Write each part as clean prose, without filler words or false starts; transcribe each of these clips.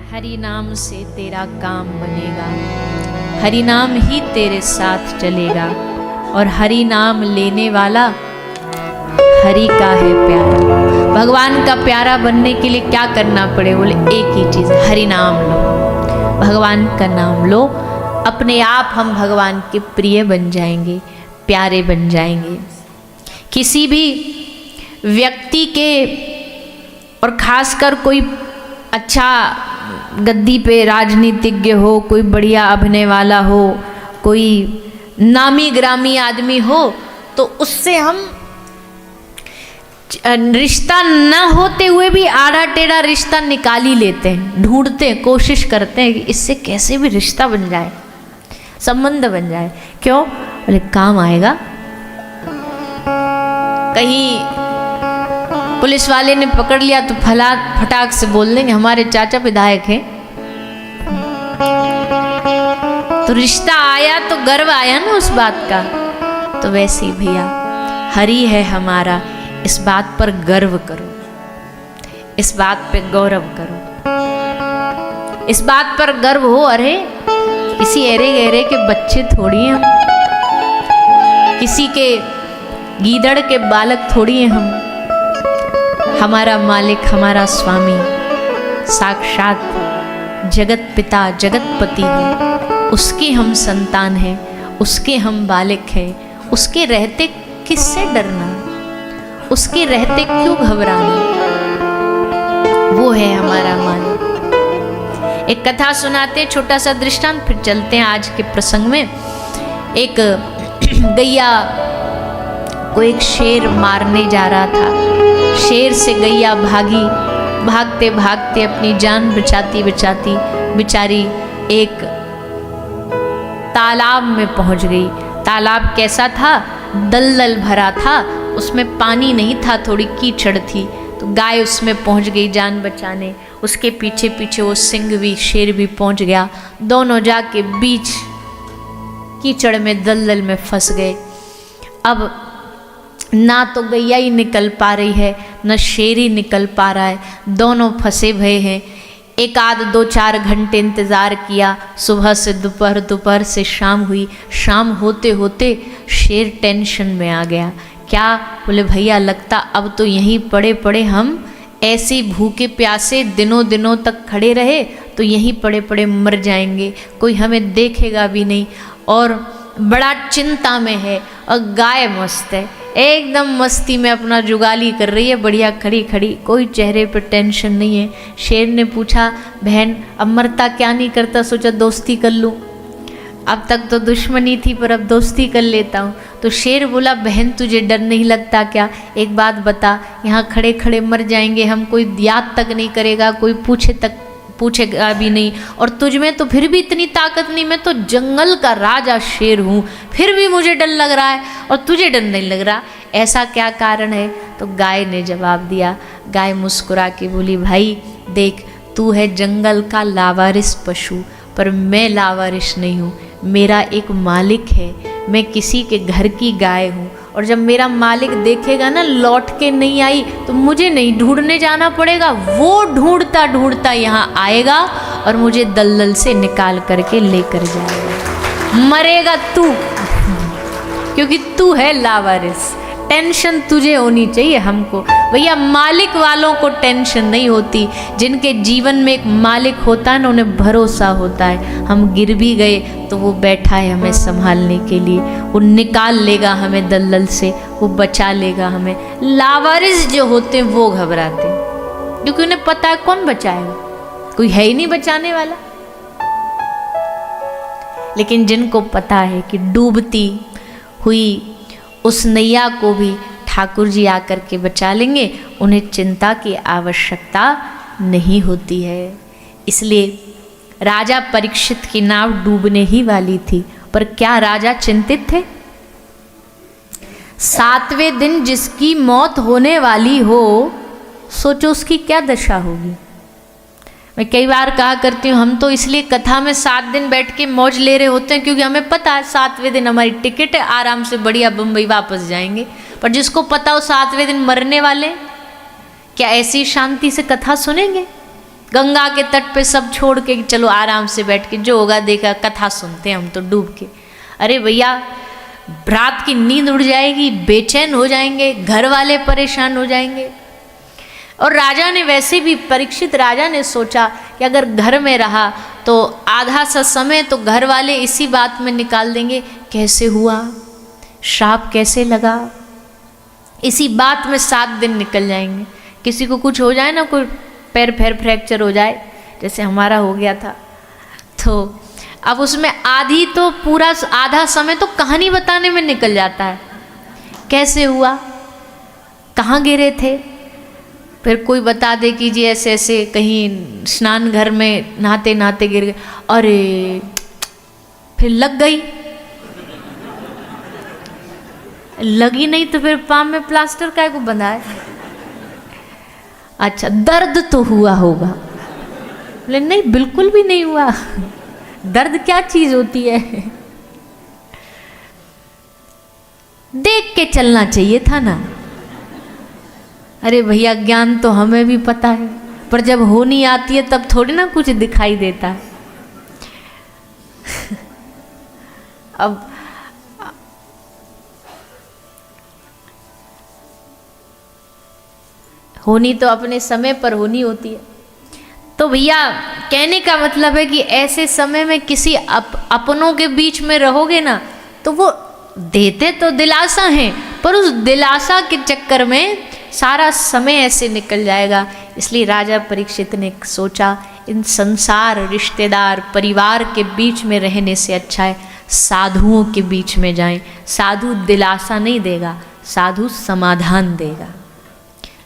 हरि नाम से तेरा काम बनेगा, हरि नाम ही तेरे साथ चलेगा और हरि नाम लेने वाला हरि का है प्यारा। भगवान का प्यारा बनने के लिए क्या करना पड़े? बोले एक ही चीज, हरि नाम लो, भगवान का नाम लो, अपने आप हम भगवान के प्रिय बन जाएंगे, प्यारे बन जाएंगे। किसी भी व्यक्ति के, और खासकर कोई अच्छा गद्दी पे राजनीतिज्ञ हो, कोई बढ़िया अभिनय वाला हो, कोई नामी ग्रामी आदमी हो, तो उससे हम रिश्ता न होते हुए भी आड़ा टेढ़ा रिश्ता निकाल ही लेते हैं, ढूंढते हैं, कोशिश करते हैं कि इससे कैसे भी रिश्ता बन जाए, संबंध बन जाए। क्यों? बोले काम आएगा। कहीं पुलिस वाले ने पकड़ लिया तो फटाक से बोल देंगे हमारे चाचा विधायक हैं, तो रिश्ता आया तो गर्व आया ना उस बात का। तो वैसे ही भैया हरि है हमारा, इस बात पर गर्व करो, इस बात पे गौरव करो, इस बात पर गर्व हो। अरे किसी एरे गहरे के बच्चे थोड़ी हैं हम, किसी के गीदड़ के बालक थोड़ी हैं हम। हमारा मालिक, हमारा स्वामी साक्षात जगत पिता, जगत पति है, उसके हम संतान हैं, उसके हम बालक हैं। उसके रहते किससे डरना, उसके रहते क्यों घबराना? वो है हमारा मालिक। एक कथा सुनाते, छोटा सा दृष्टांत, फिर चलते हैं आज के प्रसंग में। एक गैया को एक शेर मारने जा रहा था। शेर से गैया भागी, भागते भागते अपनी जान बचाती बचाती बेचारी एक तालाब में पहुंच गई। तालाब कैसा था? दलदल भरा था, उसमें पानी नहीं था, थोड़ी कीचड़ थी। तो गाय उसमें पहुंच गई जान बचाने, उसके पीछे पीछे वो सिंह भी, शेर भी पहुंच गया। दोनों जाके बीच कीचड़ में, दलदल में फंस गए। अब ना तो गैया ही निकल पा रही है, न शेर ही निकल पा रहा है, दोनों फंसे भये हैं। एक आध 2-4 घंटे इंतज़ार किया, सुबह से दोपहर, दोपहर से शाम हुई। शाम होते होते शेर टेंशन में आ गया। क्या? बोले भैया लगता अब तो यहीं पड़े पड़े हम ऐसे भूखे प्यासे दिनों दिनों तक खड़े रहे तो यहीं पड़े पड़े मर जाएंगे, कोई हमें देखेगा भी नहीं। और बड़ा चिंता में है। और गाय मस्त है, एकदम मस्ती में अपना जुगाली कर रही है, बढ़िया खड़ी खड़ी, कोई चेहरे पर टेंशन नहीं है। शेर ने पूछा, बहन अब मरता क्या नहीं करता, सोचा दोस्ती कर लूँ। अब तक तो दुश्मनी थी पर अब दोस्ती कर लेता हूँ। तो शेर बोला, बहन तुझे डर नहीं लगता क्या? एक बात बता, यहाँ खड़े खड़े मर जाएंगे हम, कोई याद तक नहीं करेगा, कोई पूछेगा भी नहीं, और तुझ में तो फिर भी इतनी ताकत नहीं, मैं तो जंगल का राजा शेर हूँ, फिर भी मुझे डर लग रहा है और तुझे डर नहीं लग रहा, ऐसा क्या कारण है? तो गाय ने जवाब दिया। गाय मुस्कुरा के बोली, भाई देख, तू है जंगल का लावारिस पशु, पर मैं लावारिस नहीं हूँ, मेरा एक मालिक है, मैं किसी के घर की गाय हूँ, और जब मेरा मालिक देखेगा ना लौट के नहीं आई तो मुझे नहीं ढूंढने जाना पड़ेगा, वो ढूंढता ढूंढता यहाँ आएगा और मुझे दलदल से निकाल करके लेकर जाएगा। मरेगा तू, क्योंकि तू है लावारिस। टेंशन तुझे होनी चाहिए हमको। भैया मालिक वालों को टेंशन नहीं होती, जिनके जीवन में एक मालिक होता है ना, उन्हें भरोसा होता है। हम गिर भी गए तो वो बैठा है हमें संभालने के लिए, वो निकाल लेगा हमें दलदल से, वो बचा लेगा हमें। लावारिस जो होते हैं वो घबराते हैं, क्योंकि उन्हें पता है कौन बचाएगा, कोई है ही नहीं बचाने वाला। लेकिन जिनको पता है कि डूबती हुई उस नैया को भी ठाकुर जी आकर के बचा लेंगे, उन्हें चिंता की आवश्यकता नहीं होती है। इसलिए राजा परीक्षित की नाव डूबने ही वाली थी, पर क्या राजा चिंतित थे? 7वें दिन जिसकी मौत होने वाली हो, सोचो उसकी क्या दशा होगी। मैं कई बार कहा करती हूँ, हम तो इसलिए कथा में 7 दिन बैठ के मौज ले रहे होते हैं क्योंकि हमें पता है 7वें दिन हमारी टिकट है, आराम से बढ़िया बम्बई वापस जाएंगे। पर जिसको पता हो 7वें दिन मरने वाले, क्या ऐसी शांति से कथा सुनेंगे? गंगा के तट पे सब छोड़ के चलो आराम से बैठ के जो होगा देखा, कथा सुनते हैं हम तो डूब के। अरे भैया, रात की नींद उड़ जाएगी, बेचैन हो जाएंगे, घर वाले परेशान हो जाएंगे। और राजा ने वैसे भी, परीक्षित राजा ने सोचा कि अगर घर में रहा तो आधा सा समय तो घर वाले इसी बात में निकाल देंगे, कैसे हुआ, श्राप कैसे लगा, इसी बात में 7 दिन निकल जाएंगे। किसी को कुछ हो जाए ना, कोई पैर फ्रैक्चर हो जाए जैसे हमारा हो गया था, तो अब उसमें आधी तो पूरा आधा समय तो कहानी बताने में निकल जाता है, कैसे हुआ, कहाँ गिरे थे, फिर कोई बता दे कि जी ऐसे ऐसे कहीं स्नान घर में नहाते नहाते गिर गए, अरे फिर लग गई, लगी नहीं तो फिर पाँव में प्लास्टर काय को बंधा है। अच्छा, दर्द तो हुआ होगा, बोले नहीं बिल्कुल भी नहीं हुआ, दर्द क्या चीज होती है, देख के चलना चाहिए था ना। अरे भैया, ज्ञान तो हमें भी पता है, पर जब होनी आती है तब थोड़ी ना कुछ दिखाई देता है। अब होनी तो अपने समय पर होनी होती है। तो भैया, कहने का मतलब है कि ऐसे समय में किसी अपनों के बीच में रहोगे ना, तो वो देते तो दिलासा हैं, पर उस दिलासा के चक्कर में सारा समय ऐसे निकल जाएगा। इसलिए राजा परीक्षित ने सोचा, इन संसार, रिश्तेदार, परिवार के बीच में रहने से अच्छा है साधुओं के बीच में जाएं। साधु दिलासा नहीं देगा, साधु समाधान देगा।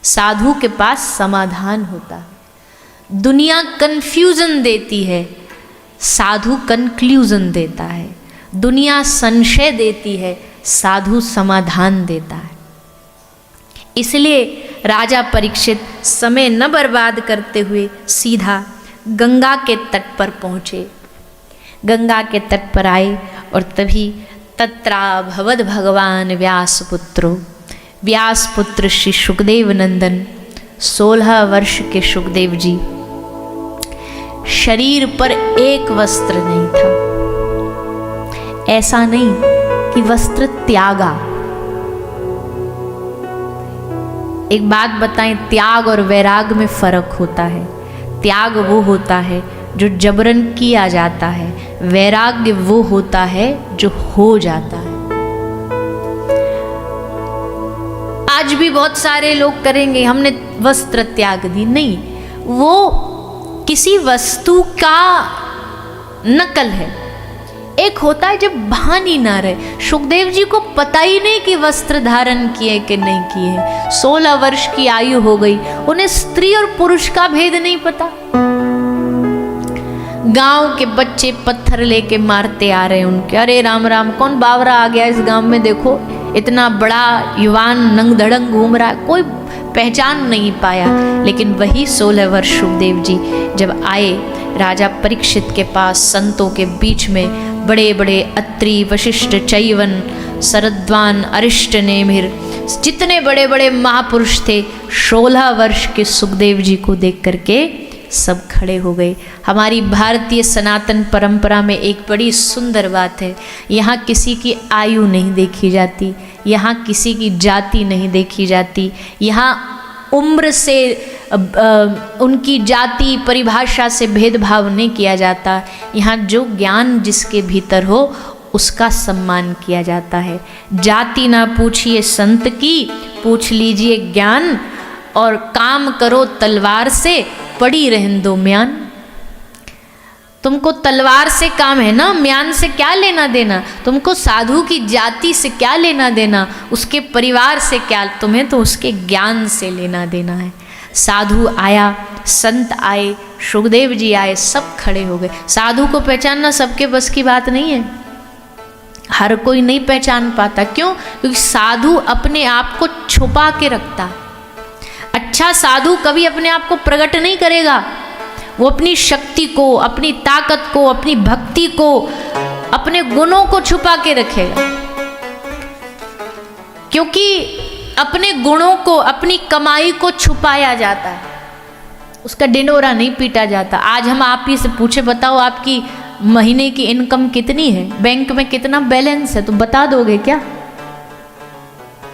साधु के पास समाधान होता है। दुनिया कंफ्यूजन देती है, साधु कंक्लूजन देता है। दुनिया संशय देती है, साधु समाधान देता है। इसलिए राजा परीक्षित समय न बर्बाद करते हुए सीधा गंगा के तट पर पहुँचे। गंगा के तट पर आए और तभी तत्रा भवद भगवान व्यासपुत्रो, व्यासपुत्र श्री सुखदेव नंदन 16 वर्ष के सुखदेव जी, शरीर पर एक वस्त्र नहीं था। ऐसा नहीं कि वस्त्र त्यागा। एक बात बताएं, त्याग और वैराग में फर्क होता है। त्याग वो होता है जो जबरन किया जाता है, वैराग्य वो होता है जो हो जाता है। आज भी बहुत सारे लोग करेंगे, हमने वस्त्र त्याग दी, नहीं, वो किसी वस्तु का नकल है। एक होता है जब भान ही ना रहे। सुखदेव जी को पता ही नहीं कि वस्त्र धारण किए कि नहीं किए। 16 वर्ष की आयु हो गई, उन्हें स्त्री और पुरुष का भेद नहीं पता। गांव के बच्चे पत्थर लेके मारते आ रहे हैं उनके, अरे राम राम, कौन बावरा आ गया इस गांव में, देखो इतना बड़ा युवान नंग धड़ंग घूम रहा है, कोई पहचान नहीं पाया। लेकिन वही 16 वर्ष सुखदेव जी जब आए राजा परीक्षित के पास, संतों के बीच में, बड़े बड़े अत्रि, वशिष्ठ, चैवन, शरद्वान, अरिष्ट, नेमिर, जितने बड़े बड़े महापुरुष थे, 16 वर्ष के सुखदेव जी को देख करके सब खड़े हो गए। हमारी भारतीय सनातन परंपरा में एक बड़ी सुंदर बात है, यहाँ किसी की आयु नहीं देखी जाती, यहाँ किसी की जाति नहीं देखी जाती, यहाँ उम्र से उनकी जाति परिभाषा से भेदभाव नहीं किया जाता। यहाँ जो ज्ञान जिसके भीतर हो उसका सम्मान किया जाता है। जाति ना पूछिए संत की, पूछ लीजिए ज्ञान, और काम करो तलवार से, पड़ी रहन दो म्यान। तुमको तलवार से काम है ना, म्यान से क्या लेना देना, तुमको साधु की जाति से क्या लेना देना, उसके परिवार से क्या, तुम्हें तो उसके ज्ञान से लेना देना है। साधु आया, संत आए, सुखदेव जी आए, सब खड़े हो गए। साधु को पहचानना सबके बस की बात नहीं है, हर कोई नहीं पहचान पाता। क्यों? क्योंकि साधु अपने आप को छुपा के रखता है। अच्छा साधु कभी अपने आप को प्रकट नहीं करेगा, वो अपनी शक्ति को, अपनी ताकत को, अपनी भक्ति को, अपने गुणों को छुपा के रखेगा। क्योंकि अपने गुणों को, अपनी कमाई को छुपाया जाता है। उसका डिंडोरा नहीं पीटा जाता। आज हम आप ही से पूछे बताओ आपकी महीने की इनकम कितनी है, बैंक में कितना बैलेंस है, तो बता दोगे क्या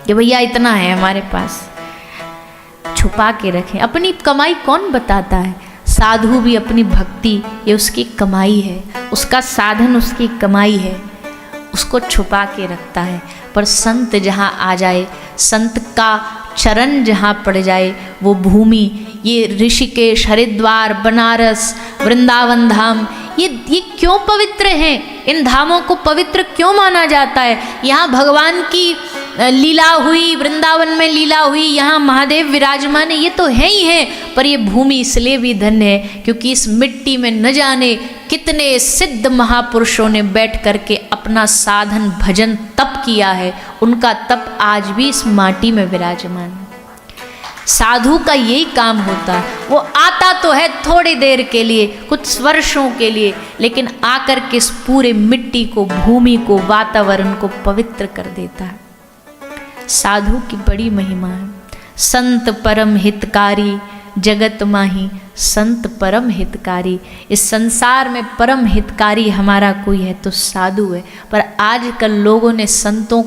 कि भैया इतना है हमारे पास? छुपा के रखें। अपनी कमाई कौन बताता है? साधु भी अपनी भक्ति ये उसकी कमाई है, उसका साधन उसकी कमाई है, उसको छुपा के रखता है। पर संत जहाँ आ जाए, संत का चरण जहाँ पड़ जाए, वो भूमि, ये ऋषिकेश, हरिद्वार, बनारस, वृंदावन धाम, ये क्यों पवित्र हैं? इन धामों को पवित्र क्यों माना जाता है? यहाँ भगवान की लीला हुई, वृंदावन में लीला हुई, यहाँ महादेव विराजमान है, ये तो है ही है। पर ये भूमि इसलिए भी धन्य है क्योंकि इस मिट्टी में न जाने कितने सिद्ध महापुरुषों ने बैठ करके अपना साधन भजन तप किया है। उनका तप आज भी इस माटी में विराजमान है। साधु का यही काम होता है। वो आता तो है थोड़ी देर के लिए, कुछ वर्षों के लिए, लेकिन आकर के इस पूरे मिट्टी को, भूमि को, वातावरण को पवित्र कर देता है। साधु की बड़ी महिमा है। संत परम हितकारी जगत माही, संत परम हितकारी। इस संसार में परम हितकारी हमारा कोई है तो साधु है। पर आजकल लोगों ने संतों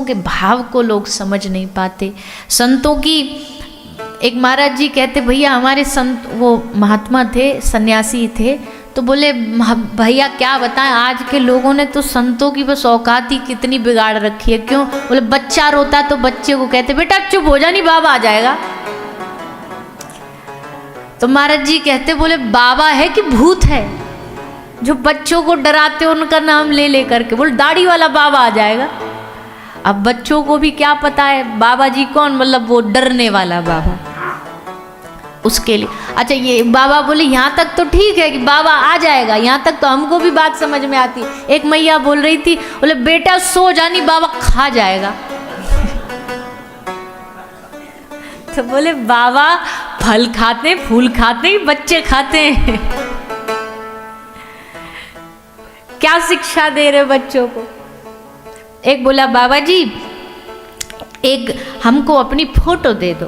के भाव को लोग समझ नहीं पाते। संतों की, एक महाराज जी कहते, भैया हमारे संत, वो महात्मा थे, सन्यासी थे, तो बोले भैया क्या बताएं, आज के लोगों ने तो संतों की बस औकात ही कितनी बिगाड़ रखी है। क्यों? बोले बच्चा रोता तो बच्चे को कहते बेटा चुप हो जा, नहीं बाबा आ जाएगा। तो महाराज जी कहते, बोले बाबा है कि भूत है जो बच्चों को डराते उनका नाम ले ले करके? बोले दाढ़ी वाला बाबा आ जाएगा। अब बच्चों को भी क्या पता है बाबा जी कौन, मतलब वो डरने वाला बाबा, उसके लिए। अच्छा ये बाबा बोले यहाँ तक तो ठीक है कि बाबा आ जाएगा, यहाँ तक तो हमको भी बात समझ में आती। एक मैया बोल रही थी, बोले बेटा सो जानी बाबा खा जाएगा। तो बोले बाबा फल खाते, फूल खाते, बच्चे खाते हैं। क्या शिक्षा दे रहे बच्चों को? एक बोला बाबा जी एक हमको अपनी फोटो दे दो।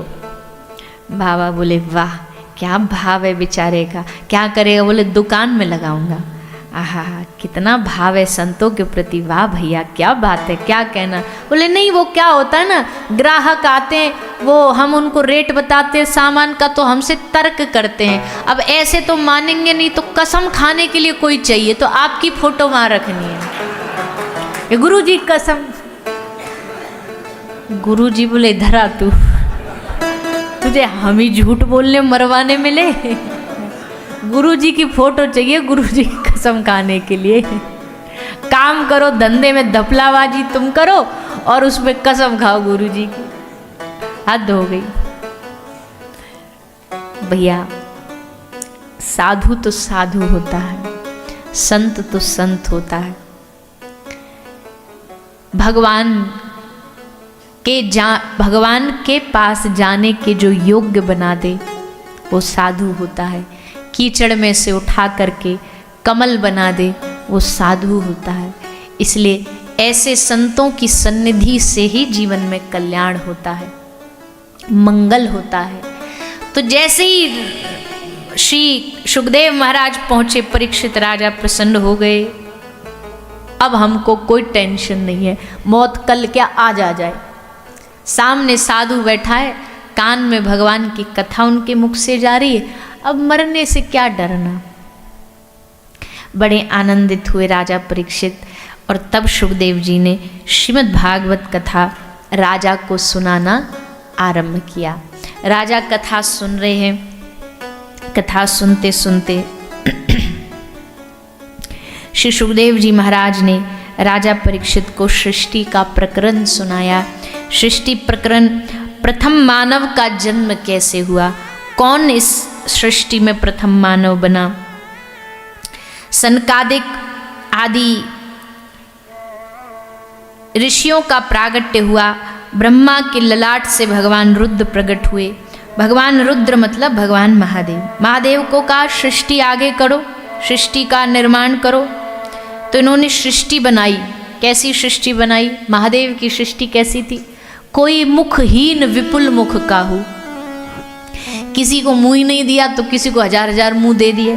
बाबा बोले वाह क्या भाव है बेचारे का, क्या करेगा? बोले दुकान में लगाऊंगा। आहा कितना भाव है संतों के प्रति, वाह भैया क्या बात है, क्या कहना। बोले नहीं वो क्या होता है ना, ग्राहक आते हैं, वो हम उनको रेट बताते हैं सामान का, तो हमसे तर्क करते हैं। अब ऐसे तो मानेंगे नहीं, तो कसम खाने के लिए कोई चाहिए, तो आपकी फोटो वहां रखनी है। गुरु जी कसम। गुरु जी बोले इधर आ, तू तुझे हम ही झूठ बोलने मरवाने मिले। गुरु जी की फोटो चाहिए, गुरु जी की कसम खाने के लिए। काम करो, धंधे में धपलाबाजी तुम करो और उसमें कसम खाओ गुरु जी की। हद हो गई भैया। साधु तो साधु होता है, संत तो संत होता है। भगवान के पास जाने के जो योग्य बना दे वो साधु होता है। कीचड़ में से उठा करके कमल बना दे वो साधु होता है। इसलिए ऐसे संतों की सन्निधि से ही जीवन में कल्याण होता है, मंगल होता है। तो जैसे ही श्री सुखदेव महाराज पहुंचे, परीक्षित राजा प्रसन्न हो गए। अब हमको कोई टेंशन नहीं है, मौत कल क्या आज आ जाए। सामने साधु बैठा है, कान में भगवान की कथा उनके मुख से जा रही है, अब मरने से क्या डरना। बड़े आनंदित हुए राजा परीक्षित। और तब सुखदेव जी ने श्रीमद् भागवत कथा राजा को सुनाना आरंभ किया। राजा कथा सुन रहे हैं। कथा सुनते सुनते श्री सुखदेव जी महाराज ने राजा परीक्षित को सृष्टि का प्रकरण सुनाया। सृष्टि प्रकरण, प्रथम मानव का जन्म कैसे हुआ, कौन इस सृष्टि में प्रथम मानव बना। सनकादिक आदि ऋषियों का प्रागट्य हुआ। ब्रह्मा के ललाट से भगवान रुद्र प्रकट हुए। भगवान रुद्र मतलब भगवान महादेव। महादेव को कहा सृष्टि आगे करो, सृष्टि का निर्माण करो। तो इन्होंने सृष्टि बनाई। कैसी सृष्टि बनाई? महादेव की सृष्टि कैसी थी? कोई मुखहीन विपुल मुख काहू। किसी को मुंह ही नहीं दिया तो किसी को 1000 मुंह दे दिए,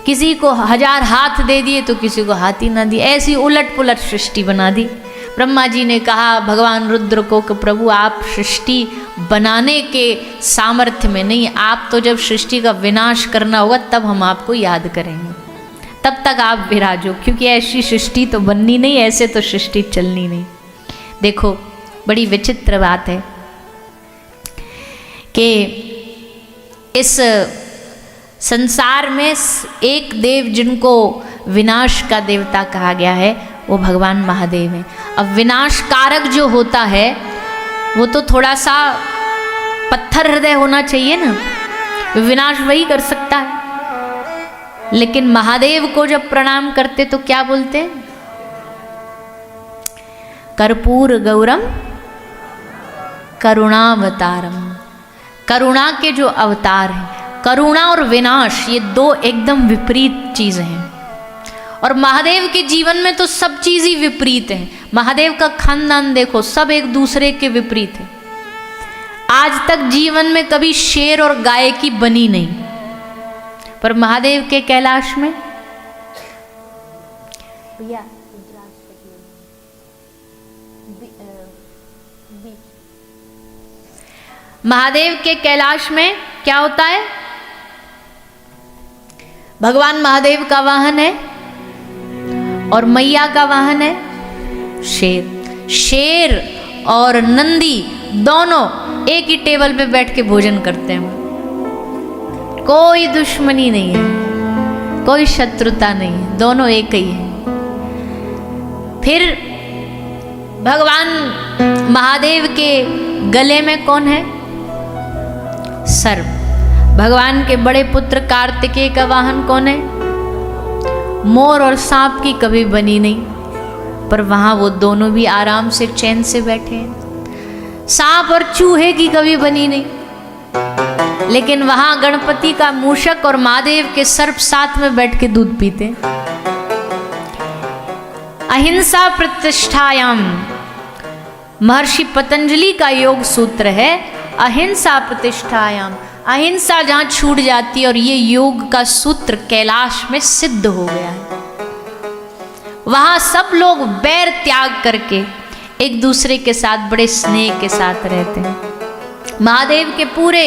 किसी को 1000 हाथ दे दिए तो किसी को हाथ ही ना दिए। ऐसी उलट पुलट सृष्टि बना दी। ब्रह्मा जी ने कहा भगवान रुद्र को कि प्रभु आप सृष्टि बनाने के सामर्थ्य में नहीं, आप तो जब सृष्टि का विनाश करना होगा तब हम आपको याद करेंगे, तब तक आप विराजो, क्योंकि ऐसी सृष्टि तो बननी नहीं, ऐसे तो सृष्टि चलनी नहीं। देखो बड़ी विचित्र बात है कि इस संसार में एक देव जिनको विनाश का देवता कहा गया है वो भगवान महादेव हैं। अब विनाश कारक जो होता है वो तो थोड़ा सा पत्थर हृदय होना चाहिए ना, विनाश वही कर सकता है। लेकिन महादेव को जब प्रणाम करते तो क्या बोलते हैं? कर्पूर गौरम करुणावतारम। करुणा के जो अवतार हैं, करुणा और विनाश ये दो एकदम विपरीत चीजें हैं। और महादेव के जीवन में तो सब चीज ही विपरीत है। महादेव का खानदान देखो, सब एक दूसरे के विपरीत है। आज तक जीवन में कभी शेर और गाय की बनी नहीं, पर महादेव के कैलाश में महादेव के कैलाश में क्या होता है? भगवान महादेव का वाहन है और मैया का वाहन है शेर। शेर और नंदी दोनों एक ही टेबल पे बैठ के भोजन करते हैं। कोई दुश्मनी नहीं है, कोई शत्रुता नहीं है, दोनों एक ही है। फिर भगवान महादेव के गले में कौन है? सर्प। भगवान के बड़े पुत्र कार्तिकेय का वाहन कौन है? मोर और सांप की कभी बनी नहीं, पर वहां वो दोनों भी आराम से चैन से बैठे हैं। सांप और चूहे की कभी बनी नहीं, लेकिन वहां गणपति का मूषक और महादेव के सर्प साथ में बैठ के दूध पीते। अहिंसा प्रतिष्ठायाम, महर्षि पतंजलि का योग सूत्र है अहिंसा प्रतिष्ठायाम। अहिंसा जहां छूट जाती है, और ये योग का सूत्र कैलाश में सिद्ध हो गया है। वहां सब लोग बैर त्याग करके एक दूसरे के साथ बड़े स्नेह के साथ रहते हैं। महादेव के पूरे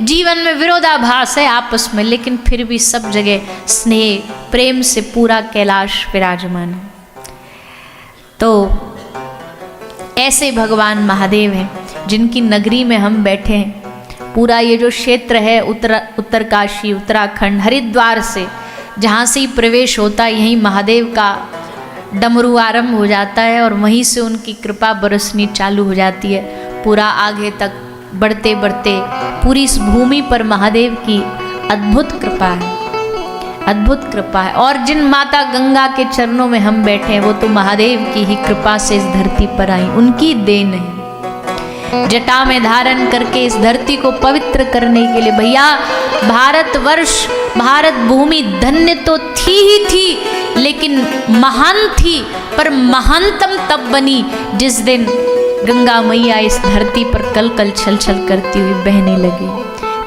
जीवन में विरोधाभास है आपस में, लेकिन फिर भी सब जगह स्नेह प्रेम से पूरा कैलाश विराजमान है। तो ऐसे भगवान महादेव हैं जिनकी नगरी में हम बैठे हैं। पूरा ये जो क्षेत्र है उत्तरकाशी, उत्तराखंड, हरिद्वार से जहाँ से ही प्रवेश होता है, यहीं महादेव का डमरू आरंभ हो जाता है और वहीं से उनकी कृपा बरसनी चालू हो जाती है। पूरा आगे तक बढ़ते बढ़ते पूरी इस भूमि पर महादेव की अद्भुत कृपा है, अद्भुत कृपा है। और जिन माता गंगा के चरणों में हम बैठे हैं वो तो महादेव की ही कृपा से इस धरती पर आई, उनकी देन है। जटा में धारण करके इस धरती को पवित्र करने के लिए भैया भारतवर्ष, भारत भूमि धन्य तो थी ही थी, लेकिन महान थी, पर महानतम तब बनी जिस दिन गंगा मैया इस धरती पर कल कल छल छल करती हुई बहने लगी।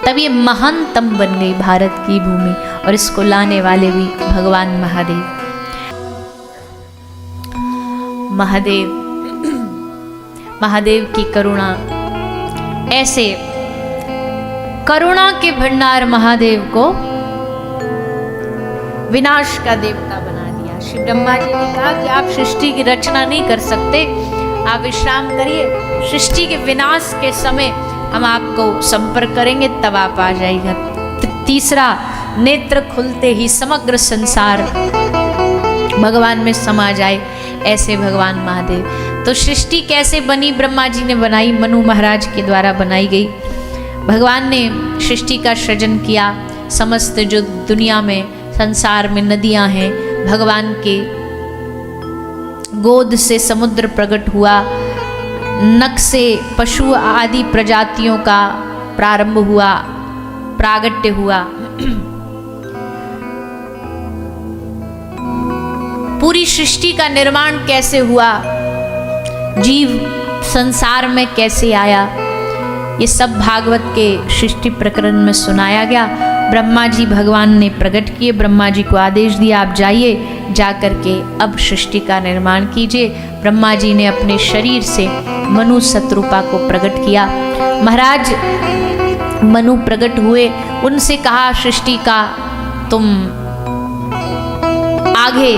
तब ये महानतम बन गई भारत की भूमि, और इसको लाने वाले भी भगवान महादेव। महादेव, महादेव की करुणा, ऐसे करुणा के भंडार महादेव को विनाश का देवता बना दिया। श्री ब्रह्मा जी ने कहा कि आप सृष्टि की रचना नहीं कर सकते, आप विश्राम करिए, सृष्टि के विनाश के समय हम आपको संपर्क करेंगे, तब आप आ जाइएगा। तीसरा नेत्र खुलते ही समग्र संसार भगवान में समा जाए, ऐसे भगवान महादेव। तो सृष्टि कैसे बनी? ब्रह्मा जी ने बनाई, मनु महाराज के द्वारा बनाई गई। भगवान ने सृष्टि का सृजन किया। समस्त जो दुनिया में संसार में नदियां हैं, भगवान के गोद से समुद्र प्रकट हुआ, नख से पशु आदि प्रजातियों का प्रारंभ हुआ, प्रागट्य हुआ। पूरी सृष्टि का निर्माण कैसे हुआ, जीव संसार में कैसे आया, ये सब भागवत के सृष्टि प्रकरण में सुनाया गया। ब्रह्मा जी भगवान ने प्रकट किए, ब्रह्मा जी को आदेश दिया आप जाइए, जा कर के अब सृष्टि का निर्माण कीजिए। ब्रह्मा जी ने अपने शरीर से मनु शतरूपा को प्रकट किया। महाराज मनु प्रकट हुए, उनसे कहा सृष्टि का तुम आगे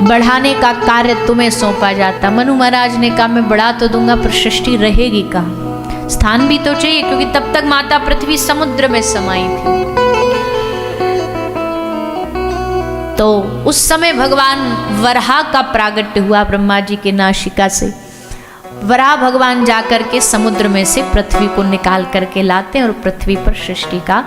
बढ़ाने का कार्य तुम्हें सौंपा जाता। मनु महाराज ने कहा मैं बढ़ा तो दूंगा पर सृष्टि रहेगी कहाँ, स्थान भी तो चाहिए, क्योंकि तब तक माता पृथ्वी समुद्र में समाई थी। तो उस समय भगवान वराह का प्रागट्य हुआ ब्रह्मा जी के नासिका से। वराह भगवान जाकर के समुद्र में से पृथ्वी को निकाल करके लाते हैं और पृथ्वी पर सृष्टि का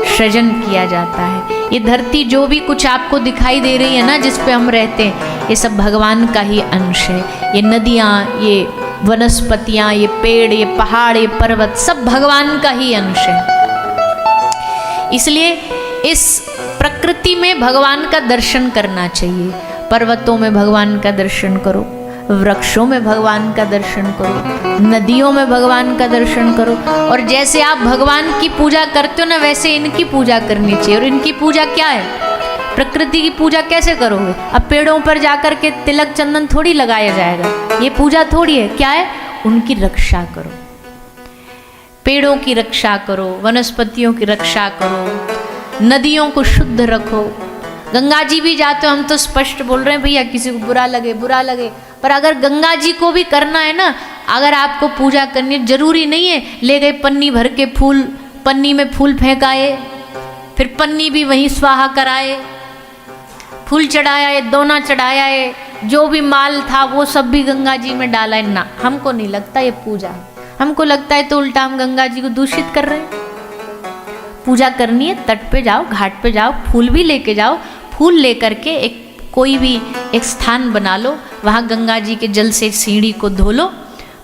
सृजन किया जाता है। ये धरती जो भी कुछ आपको दिखाई दे रही है ना, जिस पे हम रहते हैं, ये सब भगवान का ही अंश है। ये नदियाँ, ये वनस्पतियाँ, ये पेड़, ये पहाड़, ये पर्वत, सब भगवान का ही अंश है। इसलिए इस प्रकृति में भगवान का दर्शन करना चाहिए। पर्वतों में भगवान का दर्शन करो, वृक्षों में भगवान का दर्शन करो, नदियों में भगवान का दर्शन करो। और जैसे आप भगवान की पूजा करते हो ना, वैसे इनकी पूजा करनी चाहिए। और इनकी पूजा क्या है? प्रकृति की पूजा कैसे करोगे? अब पेड़ों पर जाकर के तिलक चंदन थोड़ी लगाया जाएगा, ये पूजा थोड़ी है। क्या है? उनकी रक्षा करो, पेड़ों की रक्षा करो, वनस्पतियों की रक्षा करो, नदियों को शुद्ध रखो। गंगा जी भी जाते हो, हम तो स्पष्ट बोल रहे हैं भैया, किसी को बुरा लगे, पर अगर गंगा जी को भी करना है ना, अगर आपको पूजा करनी है, जरूरी नहीं है ले गए पन्नी भर के फूल, पन्नी में फूल फेंकाए, फिर पन्नी भी वहीं स्वाहा कराए, फूल चढ़ाया है, दोना चढ़ाया है, जो भी माल था वो सब भी गंगा जी में डाला है ना। हमको नहीं लगता ये पूजा है, हमको लगता है तो उल्टा हम गंगा जी को दूषित कर रहे हैं। पूजा करनी है, तट पे जाओ, घाट पे जाओ, फूल भी लेके जाओ, फूल लेकर के कोई भी एक स्थान बना लो, वहाँ गंगा जी के जल से सीढ़ी को धो लो,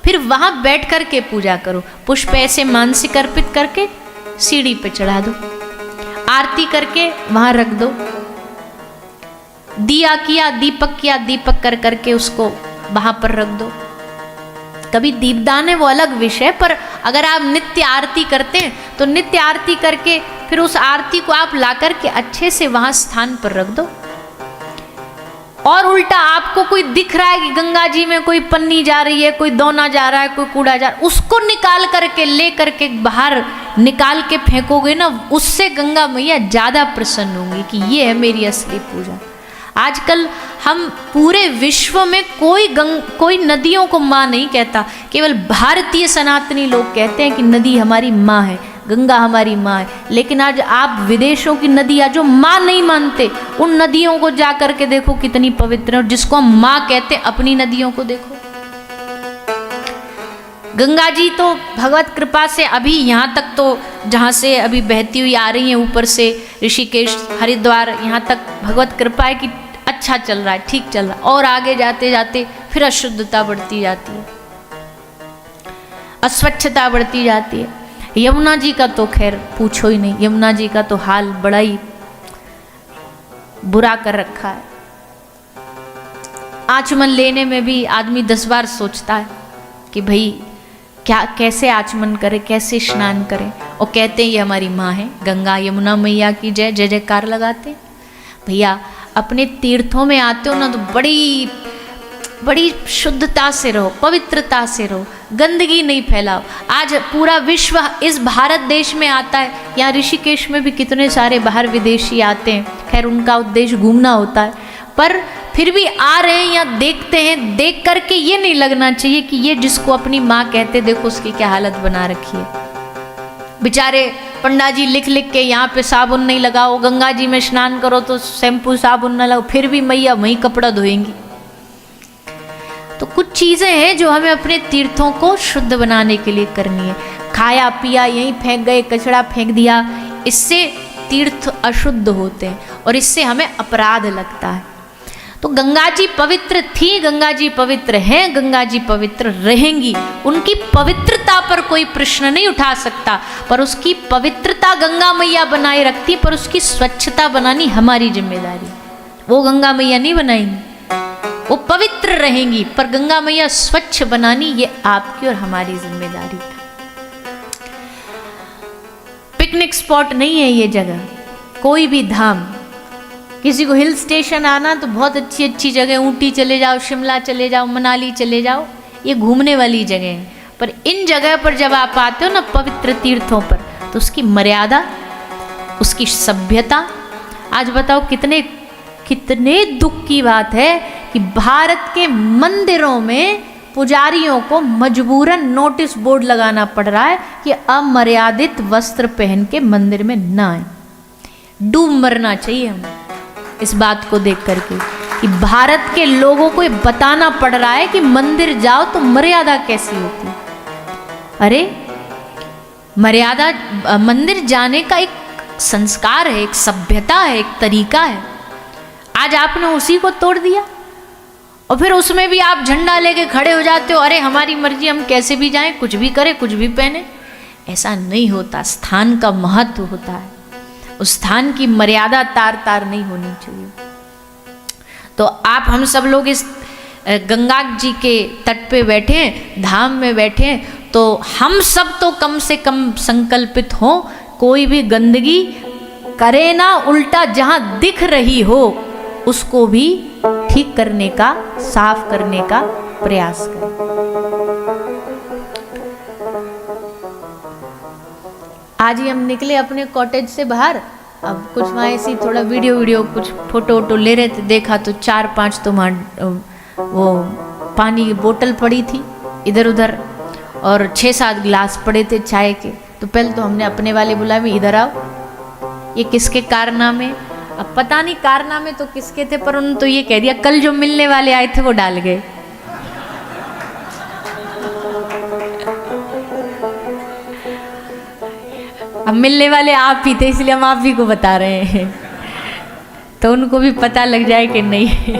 फिर वहाँ बैठ कर के पूजा करो। पुष्प ऐसे मानसिक अर्पित करके सीढ़ी पे चढ़ा दो, आरती करके वहाँ रख दो, दिया किया, दीपक कर करके उसको वहाँ पर रख दो। कभी दीपदान है वो अलग विषय, पर अगर आप नित्य आरती करते हैं तो नित्य आरती करके फिर उस आरती को आप ला करके अच्छे से वहाँ स्थान पर रख दो। और उल्टा आपको कोई दिख रहा है कि गंगा जी में कोई पन्नी जा रही है, कोई दोना जा रहा है, कोई कूड़ा जा रहा है, उसको निकाल करके ले करके बाहर निकाल के फेंकोगे ना, उससे गंगा मैया ज़्यादा प्रसन्न होंगी कि ये है मेरी असली पूजा। आजकल हम पूरे विश्व में कोई नदियों को माँ नहीं कहता, केवल भारतीय सनातनी लोग कहते हैं कि नदी हमारी माँ है, गंगा हमारी माँ है। लेकिन आज आप विदेशों की नदियाँ जो माँ नहीं मानते, उन नदियों को जा कर के देखो कितनी पवित्र है। और जिसको हम माँ कहते, अपनी नदियों को देखो। गंगा जी तो भगवत कृपा से अभी यहाँ तक तो जहाँ से अभी बहती हुई आ रही है, ऊपर से ऋषिकेश, हरिद्वार, यहाँ तक भगवत कृपा है कि अच्छा चल रहा है, ठीक चल रहा है। और आगे जाते जाते फिर अशुद्धता बढ़ती जाती है, अस्वच्छता बढ़ती जाती है। यमुना जी का तो खैर पूछो ही नहीं, यमुना जी का तो हाल बड़ा ही बुरा कर रखा है। आचमन लेने में भी आदमी 10 बार सोचता है कि भाई क्या, कैसे आचमन करें, कैसे स्नान करें। और कहते हैं ये हमारी माँ है, गंगा यमुना मैया की जय जय जयकार लगाते। भैया अपने तीर्थों में आते हो ना तो बड़ी शुद्धता से रहो, पवित्रता से रहो, गंदगी नहीं फैलाओ। आज पूरा विश्व इस भारत देश में आता है, यहाँ ऋषिकेश में भी कितने सारे बाहर विदेशी आते हैं, खैर उनका उद्देश्य घूमना होता है, पर फिर भी आ रहे हैं या देखते हैं। देख करके ये नहीं लगना चाहिए कि ये जिसको अपनी माँ कहते, देखो उसकी क्या हालत बना रखी है। बेचारे पंडा जी लिख लिख के यहाँ पे साबुन नहीं लगाओ, गंगा जी में स्नान करो तो शैम्पू साबुन न लगाओ, फिर भी मैया वहीं कपड़ा धोएंगी। तो कुछ चीज़ें हैं जो हमें अपने तीर्थों को शुद्ध बनाने के लिए करनी है। खाया पिया यहीं फेंक गए, कचरा फेंक दिया, इससे तीर्थ अशुद्ध होते हैं और इससे हमें अपराध लगता है। तो गंगा जी पवित्र थी, गंगा जी पवित्र हैं, गंगा जी पवित्र रहेंगी। उनकी पवित्रता पर कोई प्रश्न नहीं उठा सकता, पर उसकी पवित्रता गंगा मैया बनाए रखती, पर उसकी स्वच्छता बनानी हमारी जिम्मेदारी। वो गंगा मैया नहीं बनाएंगी, वो पवित्र रहेंगी, पर गंगा मैया स्वच्छ बनानी ये आपकी और हमारी जिम्मेदारी है। पिकनिक स्पॉट नहीं है ये जगह, कोई भी धाम। किसी को हिल स्टेशन आना तो बहुत अच्छी अच्छी जगह, ऊटी चले जाओ, शिमला चले जाओ, मनाली चले जाओ, ये घूमने वाली जगह है। पर इन जगह पर जब आप आते हो ना, पवित्र तीर्थों पर, तो उसकी मर्यादा, उसकी सभ्यता, आज बताओ कितने दुख की बात है कि भारत के मंदिरों में पुजारियों को मजबूरन नोटिस बोर्ड लगाना पड़ रहा है कि अमर्यादित वस्त्र पहन के मंदिर में ना आए। डूब मरना चाहिए हमें इस बात को देख करके कि भारत के लोगों को ये बताना पड़ रहा है कि मंदिर जाओ तो मर्यादा कैसी होती है। अरे मर्यादा, मंदिर जाने का एक संस्कार है, एक सभ्यता है, एक तरीका है। आज आपने उसी को तोड़ दिया और फिर उसमें भी आप झंडा लेके खड़े हो जाते हो, अरे हमारी मर्जी, हम कैसे भी जाएं, कुछ भी करें, कुछ भी पहने। ऐसा नहीं होता। स्थान का महत्व होता है, उस स्थान की मर्यादा तार तार नहीं होनी चाहिए। तो आप हम सब लोग इस गंगा जी के तट पे बैठे, धाम में बैठे, तो हम सब तो कम से कम संकल्पित हो, कोई भी गंदगी करे ना, उल्टा जहां दिख रही हो उसको भी ठीक करने का, साफ करने का प्रयास करें। आज ही हम निकले अपने कॉटेज से बाहर, अब कुछ वहाँ ऐसी थोड़ा वीडियो कुछ फोटो ले रहे थे, देखा तो 4-5 तो वहाँ वो पानी की बोतल पड़ी थी इधर उधर, और 6-7 गिलास पड़े थे चाय के। तो पहले तो हमने अपने वाले बुलाए, में इधर आओ, ये किसके कारनामे। अब पता नहीं कारनामे तो किसके थे, पर उन्होंने तो ये कह दिया कल जो मिलने वाले आए थे वो डाल गए। अब मिलने वाले आप ही थे, इसलिए हम आप ही को बता रहे हैं, तो उनको भी पता लग जाए कि नहीं।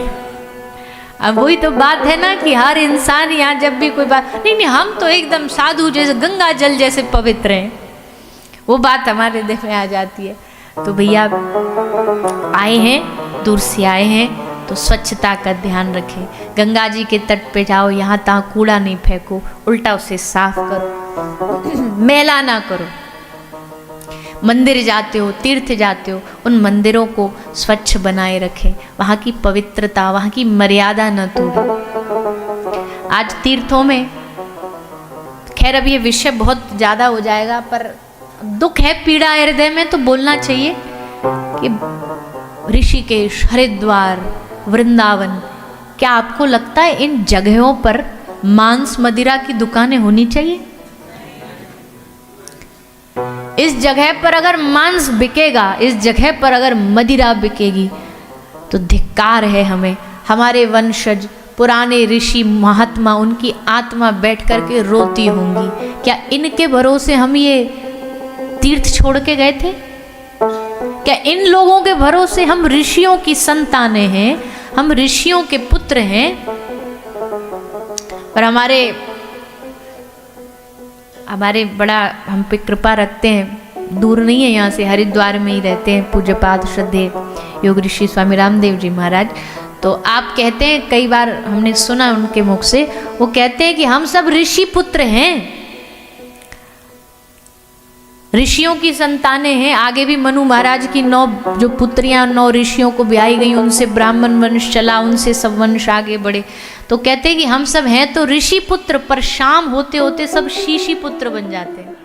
अब वही तो बात है ना कि हर इंसान यहाँ जब भी कोई बात, नहीं हम तो एकदम साधु जैसे, गंगा जल जैसे पवित्र हैं, वो बात हमारे दिल में आ जाती है। तो भैया आए हैं, दूर से आए हैं, तो स्वच्छता का ध्यान रखें। गंगा जी के तट पे जाओ, यहाँ तहाँ कूड़ा नहीं फेंको, उल्टा उसे साफ करो, मैला ना करो। मंदिर जाते हो, तीर्थ जाते हो, उन मंदिरों को स्वच्छ बनाए रखें, वहाँ की पवित्रता, वहाँ की मर्यादा न तोड़ें। आज तीर्थों में, खैर अब ये विषय बहुत ज़्यादा हो जाएगा, पर दुख है, पीड़ा है हृदय में, तो बोलना चाहिए कि ऋषिकेश, हरिद्वार, वृंदावन, क्या आपको लगता है इन जगहों पर मांस मदिरा की दुकानें होनी चाहिए? इस जगह पर अगर मांस बिकेगा, इस जगह पर अगर मदिरा बिकेगी, तो धिक्कार है हमें। हमारे वंशज, पुराने ऋषि महात्मा, उनकी आत्मा बैठ कर के रोती होंगी। क्या इनके भरोसे हम ये तीर्थ छोड़ के गए थे? क्या इन लोगों के भरोसे हम ऋषियों की संतानें हैं, हम ऋषियों के पुत्र हैं? पर हमारे बड़ा हम पे कृपा रखते हैं, दूर नहीं है यहाँ से, हरिद्वार में ही रहते हैं पूज्यपाद श्रद्धेय योग ऋषि स्वामी रामदेव जी महाराज। तो आप कहते हैं, कई बार हमने सुना उनके मुख से, वो कहते हैं कि हम सब ऋषि पुत्र हैं, ऋषियों की संतानें हैं। आगे भी मनु महाराज की 9 जो पुत्रियां 9 ऋषियों को ब्याही गई, उनसे ब्राह्मण वंश चला, उनसे सब वंश आगे बढ़े। तो कहते हैं कि हम सब हैं तो ऋषि पुत्र, पर शाम होते होते सब शीशी पुत्र बन जाते हैं।